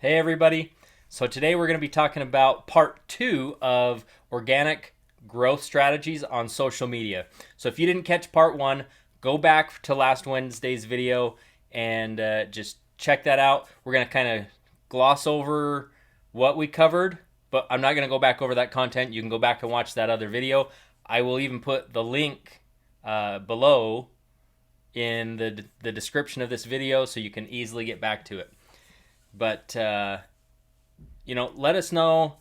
Hey, everybody. So, today we're going to be talking about part two of organic growth strategies on social media. So, if you didn't catch part one, go back to last Wednesday's video and just check that out. We're going to kind of gloss over what we covered, but I'm not going to go back over that content. You can go back and watch that other video. I will even put the link below in the description of this video so you can easily get back to it. But, let us know.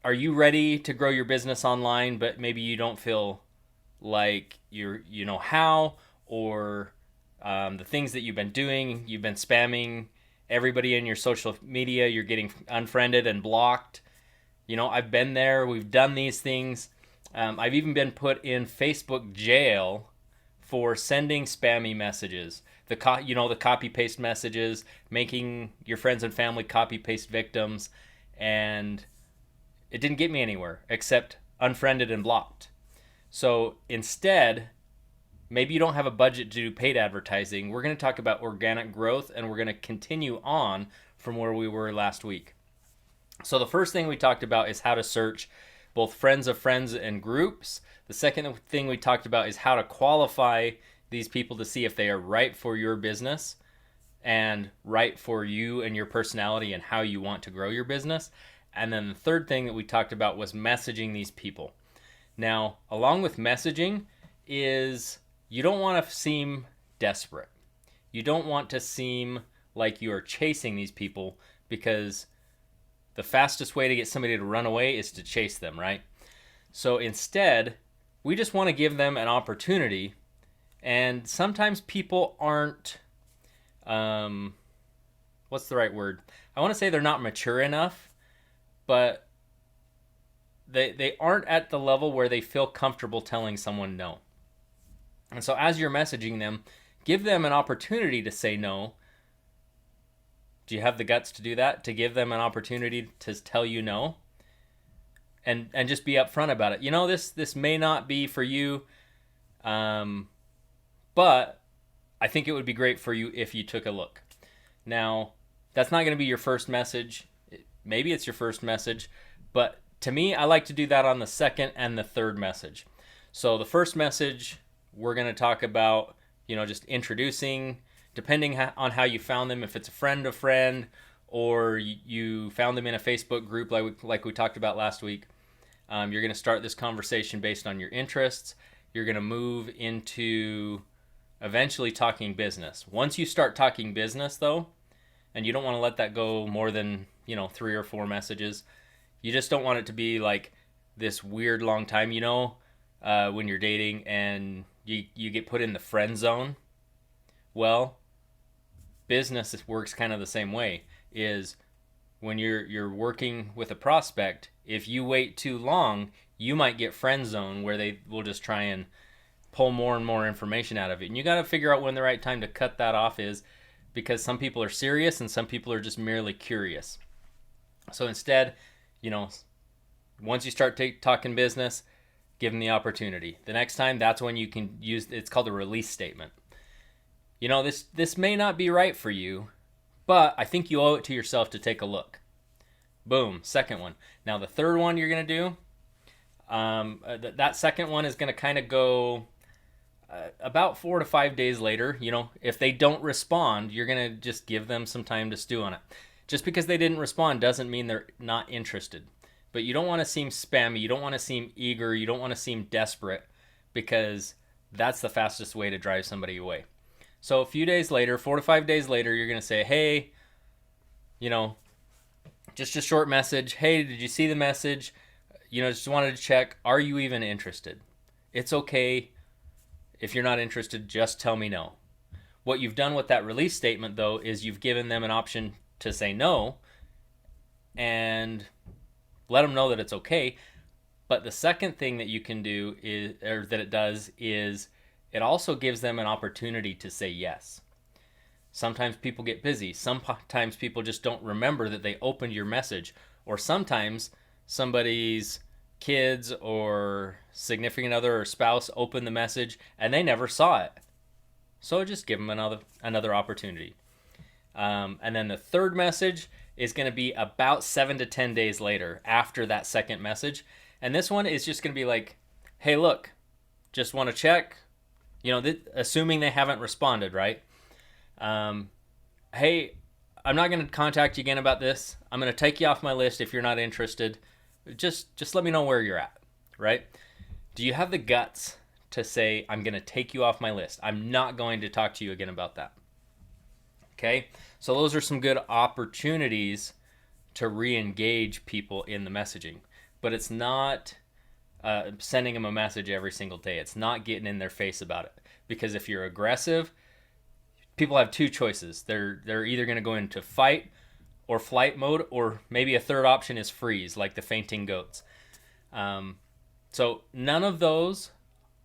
Are you ready to grow your business online, but maybe you don't feel like you know how, or the things that you've been doing, you've been spamming everybody in your social media, you're getting unfriended and blocked. I've been there. We've done these things. I've even been put in Facebook jail for sending spammy messages. The copy paste messages, making your friends and family copy paste victims, and it didn't get me anywhere except unfriended and blocked. So instead, maybe you don't have a budget to do paid advertising. We're going to talk about organic growth, and we're going to continue on from where we were last week. So the first thing we talked about is how to search both friends of friends and groups. The second thing we talked about is how to qualify these people to see if they are right for your business and right for you and your personality and how you want to grow your business. And then the third thing that we talked about was messaging these people. Now, along with messaging is you don't want to seem desperate. You don't want to seem like you are chasing these people, because the fastest way to get somebody to run away is to chase them, right? So instead, we just want to give them an opportunity. And sometimes people aren't, what's the right word? I want to say they're not mature enough, but they aren't at the level where they feel comfortable telling someone no. And so as you're messaging them, give them an opportunity to say no. Do you have the guts to do that? To give them an opportunity to tell you no? And just be upfront about it. This may not be for you, but I think it would be great for you if you took a look. Now, that's not going to be your first message. Maybe it's your first message, but to me, I like to do that on the second and the third message. So the first message, we're going to talk about, just introducing, depending on how you found them, if it's a friend, or you found them in a Facebook group like we talked about last week. You're going to start this conversation based on your interests. You're going to move into eventually talking business. Once you start talking business, though, and you don't want to let that go more than 3 or 4 messages, you just don't want it to be like this weird long time. When you're dating and you get put in the friend zone. Well, business works kind of the same way. Is when you're working with a prospect, if you wait too long, you might get friend zone, where they will just try and pull more and more information out of it. And you got to figure out when the right time to cut that off is, because some people are serious and some people are just merely curious. So instead, once you start talking business, give them the opportunity. The next time, that's when you can use, it's called a release statement. This may not be right for you, but I think you owe it to yourself to take a look. Boom, second one. Now the third one you're going to do, that second one is going to kind of go about 4 to 5 days later. If they don't respond, you're going to just give them some time to stew on it. Just because they didn't respond doesn't mean they're not interested. But you don't want to seem spammy. You don't want to seem eager. You don't want to seem desperate, because that's the fastest way to drive somebody away. So a few days later, 4 to 5 days later, you're going to say, hey, just a short message. Hey, did you see the message? Just wanted to check. Are you even interested? It's okay if you're not interested. Just tell me no. What you've done with that release statement, though, is you've given them an option to say no and let them know that it's okay. But the second thing that you can do that it does is it also gives them an opportunity to say yes. Sometimes people get busy. Sometimes people just don't remember that they opened your message. Or sometimes somebody's kids or significant other or spouse opened the message and they never saw it. So just give them another opportunity. And then the third message is going to be about 7 to 10 days later after that second message. And this one is just going to be like, hey, look, just want to check, assuming they haven't responded, right? Hey, I'm not going to contact you again about this. I'm going to take you off my list if you're not interested. Just let me know where you're at, right? Do you have the guts to say, I'm going to take you off my list? I'm not going to talk to you again about that. Okay? So those are some good opportunities to re-engage people in the messaging. But it's not sending them a message every single day. It's not getting in their face about it. Because if you're aggressive, people have two choices. They're either going to go into fight or flight mode, or maybe a third option is freeze, like the fainting goats. So none of those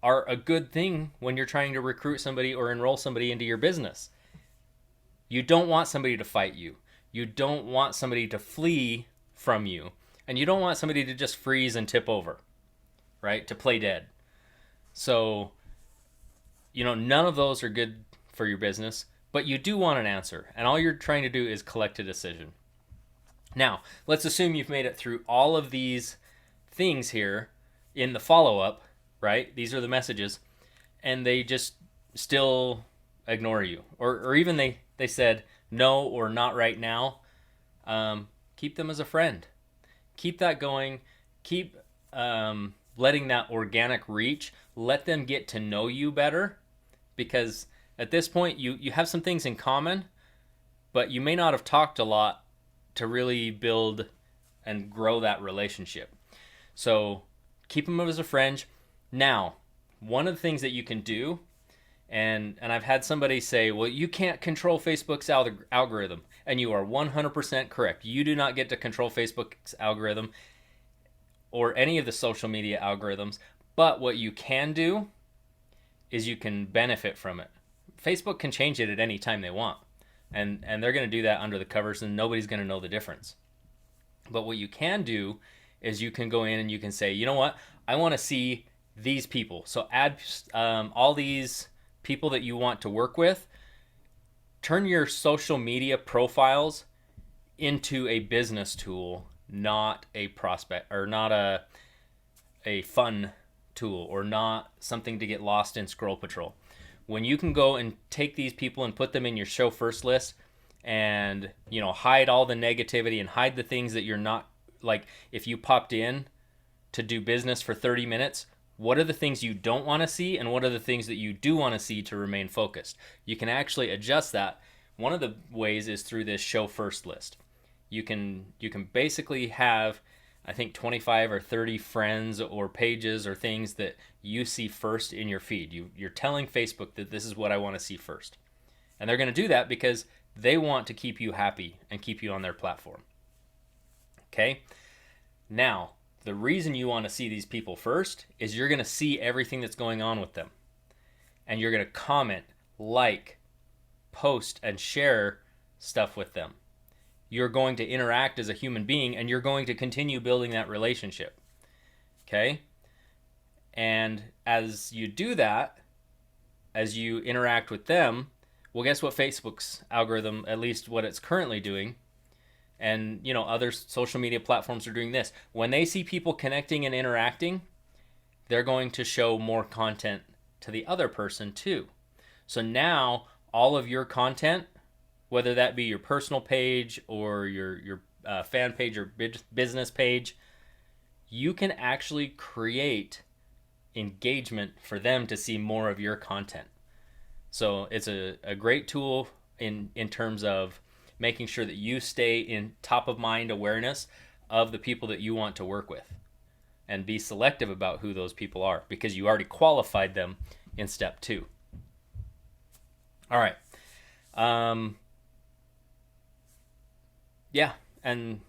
are a good thing when you're trying to recruit somebody or enroll somebody into your business. You don't want somebody to fight you. You don't want somebody to flee from you. And you don't want somebody to just freeze and tip over, right? To play dead. So, none of those are good for your business, but you do want an answer. And all you're trying to do is collect a decision. Now, let's assume you've made it through all of these things here in the follow-up, right? These are the messages, and they just still ignore you. Or even they said no or not right now. Keep them as a friend. Keep that going. Keep letting that organic reach. Let them get to know you better, because at this point you have some things in common, but you may not have talked a lot to really build and grow that relationship. So keep them as a friend. Now, one of the things that you can do, and I've had somebody say, well, you can't control Facebook's algorithm. And you are 100% correct. You do not get to control Facebook's algorithm or any of the social media algorithms. But what you can do is you can benefit from it. Facebook can change it at any time they want. And they're going to do that under the covers, and nobody's going to know the difference. But what you can do is you can go in and you can say, you know what? I want to see these people. So add all these people that you want to work with. Turn your social media profiles into a business tool, not a prospect, or not a fun tool, or not something to get lost in scroll patrol. When you can go and take these people and put them in your show first list, and hide all the negativity and hide the things that you're not, like, if you popped in to do business for 30 minutes, what are the things you don't want to see, and what are the things that you do want to see to remain focused? You can actually adjust that. One of the ways is through this show first list. You can basically have, I think, 25 or 30 friends or pages or things that you see first in your feed. You're telling Facebook that this is what I want to see first. And they're going to do that because they want to keep you happy and keep you on their platform. Okay? Now, the reason you want to see these people first is you're going to see everything that's going on with them. And you're going to comment, like, post, and share stuff with them. You're going to interact as a human being, and you're going to continue building that relationship. Okay? And as you do that, as you interact with them, well, guess what Facebook's algorithm, at least what it's currently doing, and other social media platforms are doing this. When they see people connecting and interacting, they're going to show more content to the other person too. So now all of your content, whether that be your personal page or your fan page or business page, you can actually create engagement for them to see more of your content. So it's a great tool in terms of making sure that you stay in top of mind awareness of the people that you want to work with, and be selective about who those people are, because you already qualified them in step 2. All right. Yeah, and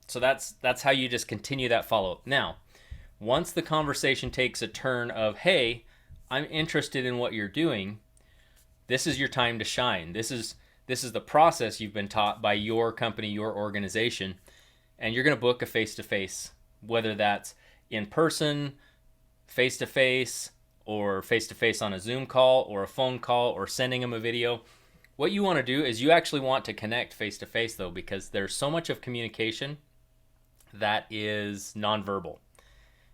so that's how you just continue that follow-up. Now, once the conversation takes a turn of, hey, I'm interested in what you're doing, this is your time to shine. This is the process you've been taught by your company, your organization, and you're going to book a face-to-face, whether that's in person, face-to-face, or face-to-face on a Zoom call, or a phone call, or sending them a video. What you want to do is you actually want to connect face to face, though, because there's so much of communication that is nonverbal.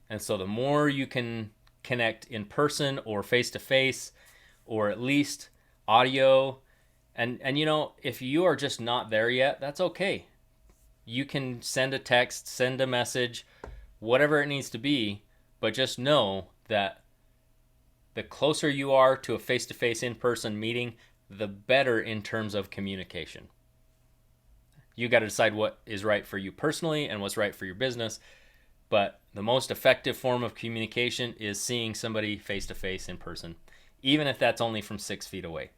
And so the more you can connect in person or face to face, or at least audio, and if you are just not there yet, that's okay. You can send a text, send a message, whatever it needs to be, but just know that the closer you are to a face-to-face in-person meeting, the better in terms of communication. You got to decide what is right for you personally and what's right for your business, but the most effective form of communication is seeing somebody face-to-face in person, even if that's only from 6 feet away.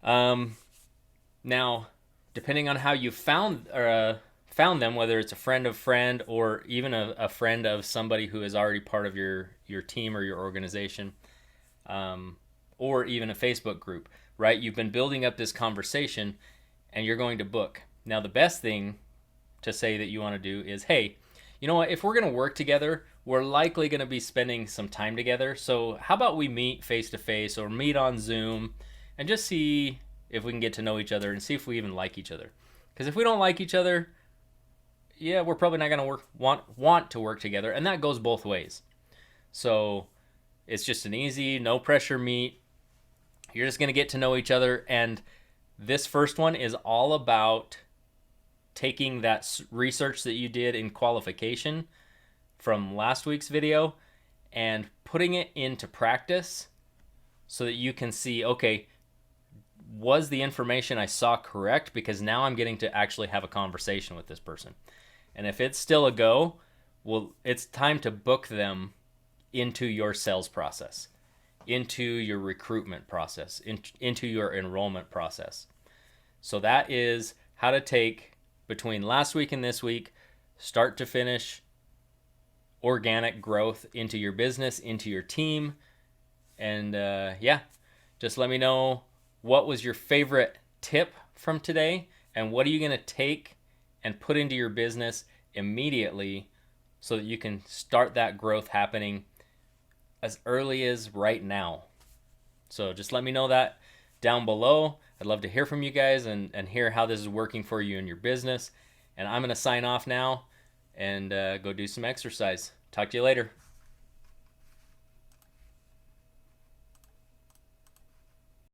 Now, depending on how you found them, whether it's a friend of friend or even a friend of somebody who is already part of your team or your organization, or even a Facebook group, right? You've been building up this conversation and you're going to book. Now, the best thing to say that you want to do is, hey, you know what? If we're going to work together, we're likely going to be spending some time together. So how about we meet face to face or meet on Zoom and just see if we can get to know each other and see if we even like each other. Because if we don't like each other, yeah, we're probably not going to want to work together. And that goes both ways. So it's just an easy, no pressure meet. You're just going to get to know each other. And this first one is all about taking that research that you did in qualification from last week's video and putting it into practice so that you can see, okay, was the information I saw correct? Because now I'm getting to actually have a conversation with this person. And if it's still a go, well, it's time to book them into your sales process, into your recruitment process, into your enrollment process. So that is how to take between last week and this week, start to finish, organic growth into your business, into your team. And just let me know what was your favorite tip from today and what are you going to take and put into your business immediately so that you can start that growth happening as early as right now. So just let me know that down below. I'd love to hear from you guys and hear how this is working for you in your business. And I'm going to sign off now and go do some exercise. Talk to you later.